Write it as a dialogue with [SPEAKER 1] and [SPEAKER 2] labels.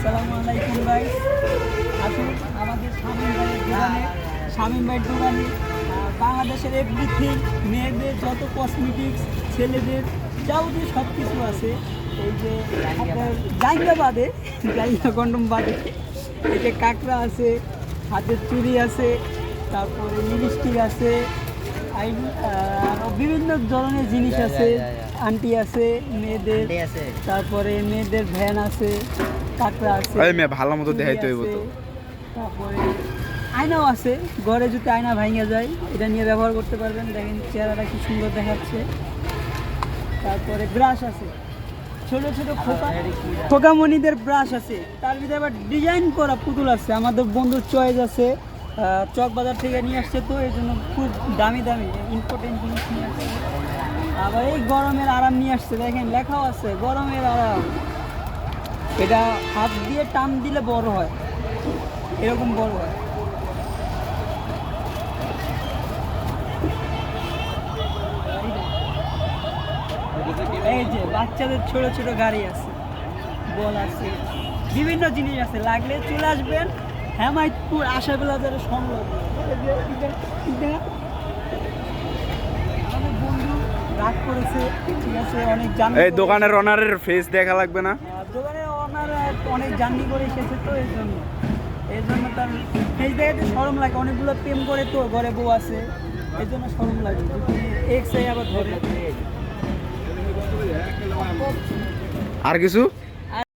[SPEAKER 1] আসসালামু আলাইকুম গাইস। আসুন আমাদের শামীম ভাইয়ের দোকানে, শামীম ভাইয়ের দোকানে বাংলাদেশের এভরিথিং, মেয়েদের যত কসমেটিক্স, ছেলেদের যাবতীয় সব কিছু আছে। এই যে আপনার জায়গা বাদে, জায়গা কন্ডম বাদে, এই যে কাঁকড়া আছে, হাতের চুড়ি আছে, তারপরে লিপস্টিক আছে, বিভিন্ন ধরনের জিনিস আছে, আন্টি আছে মেয়েদের, তারপরে মেয়েদের ভ্যান আছে, কাঁকড়া আছে,
[SPEAKER 2] ভালো মতো দেখাইতে হইব তো।
[SPEAKER 1] তারপরে আয়নাও আছে, ঘরে যদি আয়না ভাঙা যায় এটা নিয়ে ব্যবহার করতে পারবেন। দেখেন চেহারাটা কি সুন্দর দেখাচ্ছে। তারপরে ব্রাশ আছে, ছোট ছোট খোকামণিদের ব্রাশ আছে, তার ভিতরে আবার ডিজাইন করা পুতুল আছে। আমাদের বন্ধুর চয়েস আছে, চক বাজার থেকে নিয়ে আসছে, তো এই জন্য খুব দামি দামি ইম্পর্টেন্ট জিনিস নিয়ে আসছে। আবার এই গরমের আরাম নিয়ে আসছে, দেখেন লেখাও আছে গরমের আরাম। এটা হাত দিয়ে টান দিলে বড় হয়, এরকম বড় হয়। এই যে বাচ্চাদের ছোট ছোট গাড়ি আছে, বল আছে, বিভিন্ন জিনিস আছে, লাগলে চলে আসবেন হেমায়তপুর আশাবাজারের সংলগ্ন। আমাদের বন্ধু রাগ করেছে, ঠিক আছে, অনেক জার্নি,
[SPEAKER 2] এই দোকানের ওনারের ফেস দেখা লাগবে না?
[SPEAKER 1] দোকানের ওনার অনেক জার্নি করে এসেছে, তো এই জন্য তার ফেস দেখাতে শরম লাগে। অনেকগুলো প্রেম করে, তো ঘরে বউ আছে, এই জন্য শরম লাগে। এক্স আবার ধরে
[SPEAKER 2] আর কিছু